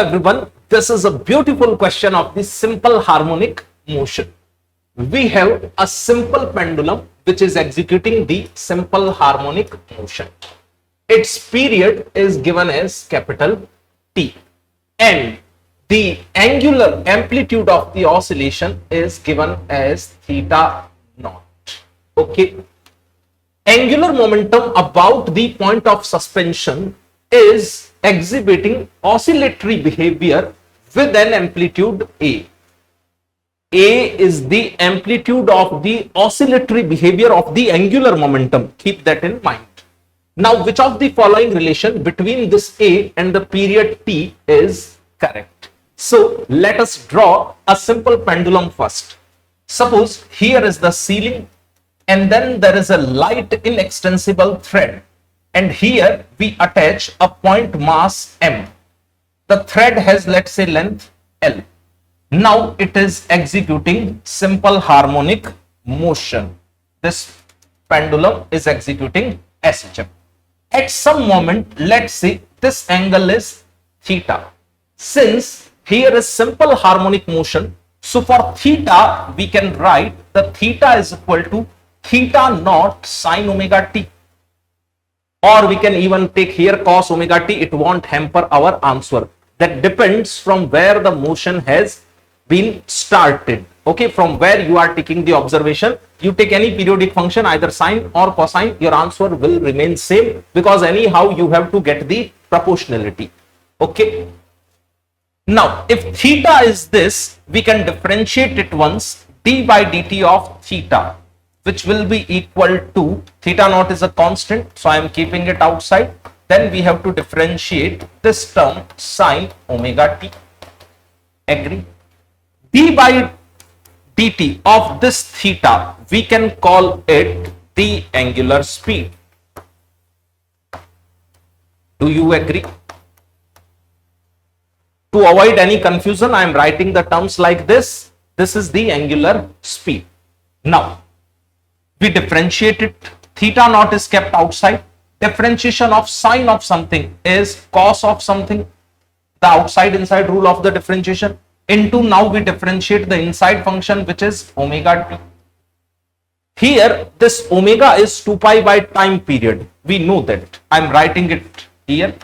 everyone, this is a beautiful question of the simple harmonic motion. We have a simple pendulum which is executing the simple harmonic motion. Its period is given as capital T and the angular amplitude of the oscillation is given as theta naught. Okay. Angular momentum about the point of suspension is exhibiting oscillatory behavior with an amplitude A. A is the amplitude of the oscillatory behavior of the angular momentum. Keep that in mind. Now, which of the following relation between this A and the period T is correct? So, let us draw a simple pendulum first. Suppose here is the ceiling and then there is a light inextensible thread. And here we attach a point mass M. The thread has, let's say, length L. Now it is executing simple harmonic motion. This pendulum is executing SHM. At some moment, let's say this angle is theta. Since here is simple harmonic motion, so for theta we can write the theta is equal to theta naught sine omega t. Or we can even take here cos omega t, it won't hamper our answer. That depends from where the motion has been started. Okay, from where you are taking the observation, you take any periodic function, either sine or cosine, your answer will remain same because anyhow you have to get the proportionality. Okay. Now, if theta is this, we can differentiate it once, d by dt of theta, which will be equal to, theta naught is a constant, so I am keeping it outside. Then we have to differentiate this term sine omega t. Agree? D by dt of this theta, we can call it the angular speed. Do you agree? To avoid any confusion, I am writing the terms like this. This is the angular speed. Now, we differentiate it. Theta naught is kept outside. Differentiation of sine of something is cos of something. The outside inside rule of the differentiation. Into now we differentiate the inside function which is omega t. Here this omega is 2 pi by time period. We know that. I am writing it here.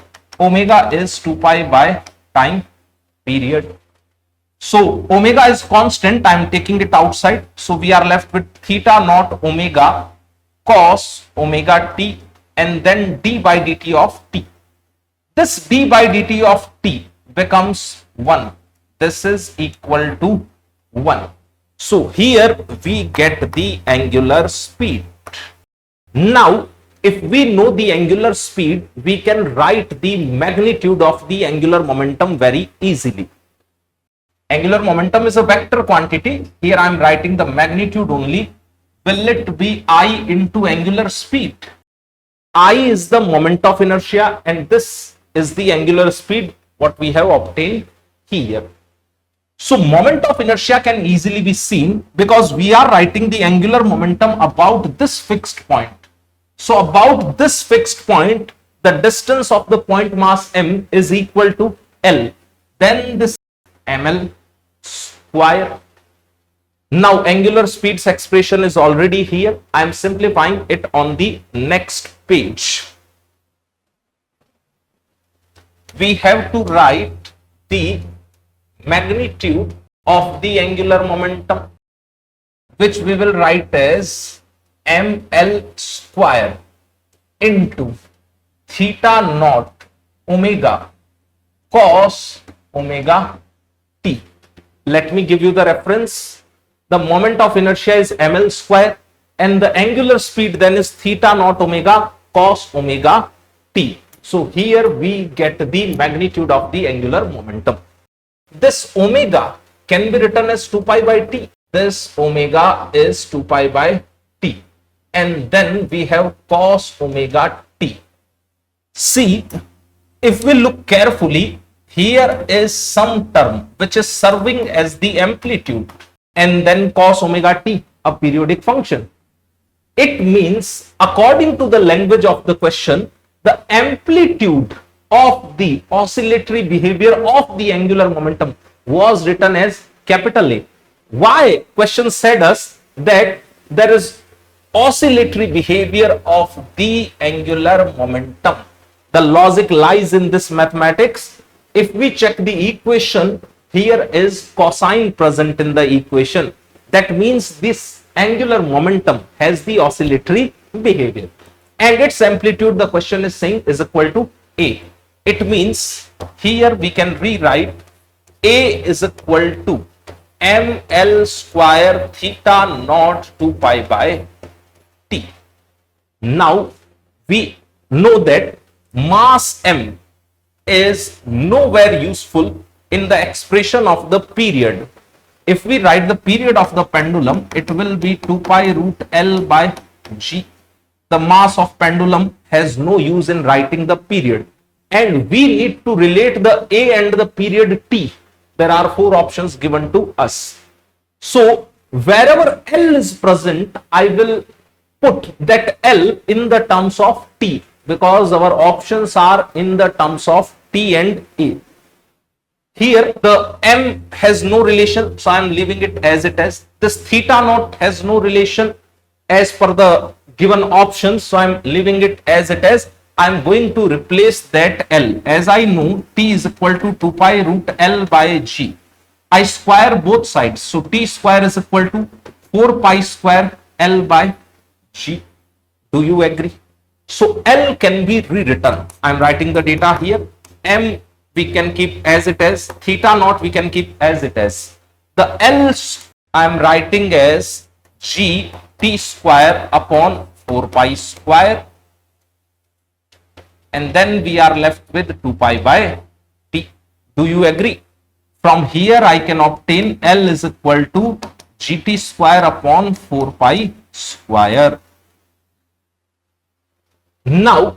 Omega is 2 pi by time period. So omega is constant, I am taking it outside. So we are left with theta naught omega cos omega t and then d by dt of t. This d by dt of t becomes 1. This is equal to 1. So here we get the angular speed. Now, if we know the angular speed, we can write the magnitude of the angular momentum very easily. Angular momentum is a vector quantity. Here I am writing the magnitude only. Will it be I into angular speed? I is the moment of inertia and this is the angular speed what we have obtained here. So moment of inertia can easily be seen because we are writing the angular momentum about this fixed point. So about this fixed point, the distance of the point mass M is equal to L. Then this ml square. Now angular speed's expression is already here. I am simplifying it on the next page. We have to write the magnitude of the angular momentum, which we will write as ml square into theta naught omega cos omega t. Let me give you the reference. The moment of inertia is ml square and the angular speed then is theta naught omega cos omega t. So here we get the magnitude of the angular momentum. This omega can be written as 2 pi by t. This omega is 2 pi by t. And then we have cos omega t. See, if we look carefully, here is some term which is serving as the amplitude and then cos omega t, a periodic function. It means, according to the language of the question, the amplitude of the oscillatory behavior of the angular momentum was written as capital A. Why? Question said us that there is oscillatory behavior of the angular momentum. The logic lies in this mathematics. If we check the equation, here is cosine present in the equation. That means this angular momentum has the oscillatory behavior. And its amplitude, the question is saying, is equal to A. It means here we can rewrite A is equal to ml square theta naught 2 pi by T. Now we know that mass m is nowhere useful in the expression of the period. If we write the period of the pendulum, it will be 2 pi root L by G. The mass of pendulum has no use in writing the period, and we need to relate the A and the period T. There are 4 options given to us. So wherever L is present, I will put that L in the terms of T, because our options are in the terms of T and A. Here the M has no relation, so I am leaving it as it is. This theta naught has no relation as per the given options, so I am leaving it as it is. I am going to replace that L. As I know, T is equal to 2 pi root L by G. I square both sides, so T square is equal to 4 pi square L by G. Do you agree? So L can be rewritten. I am writing the data here. M we can keep as it is. Theta naught we can keep as it is. The L I am writing as G T square upon 4 pi square, and then we are left with 2 pi by T. Do you agree? From here I can obtain L is equal to GT square upon 4 pi square. Now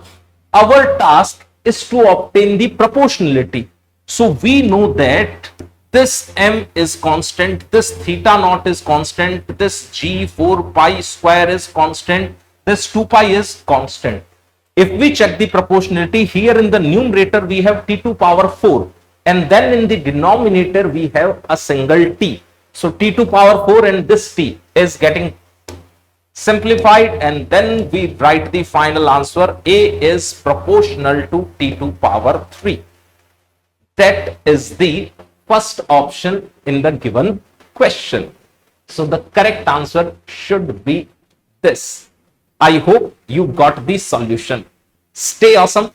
our task is to obtain the proportionality. So we know that this M is constant, this theta naught is constant, this G 4 pi square is constant, this 2 pi is constant. If we check the proportionality, here in the numerator we have T2 power 4, and then in the denominator we have a single T. So T2 power 4 and this T is getting simplified, and then we write the final answer. A is proportional to T2 power 3. That is the first option in the given question. So the correct answer should be this. I hope you got the solution. Stay awesome.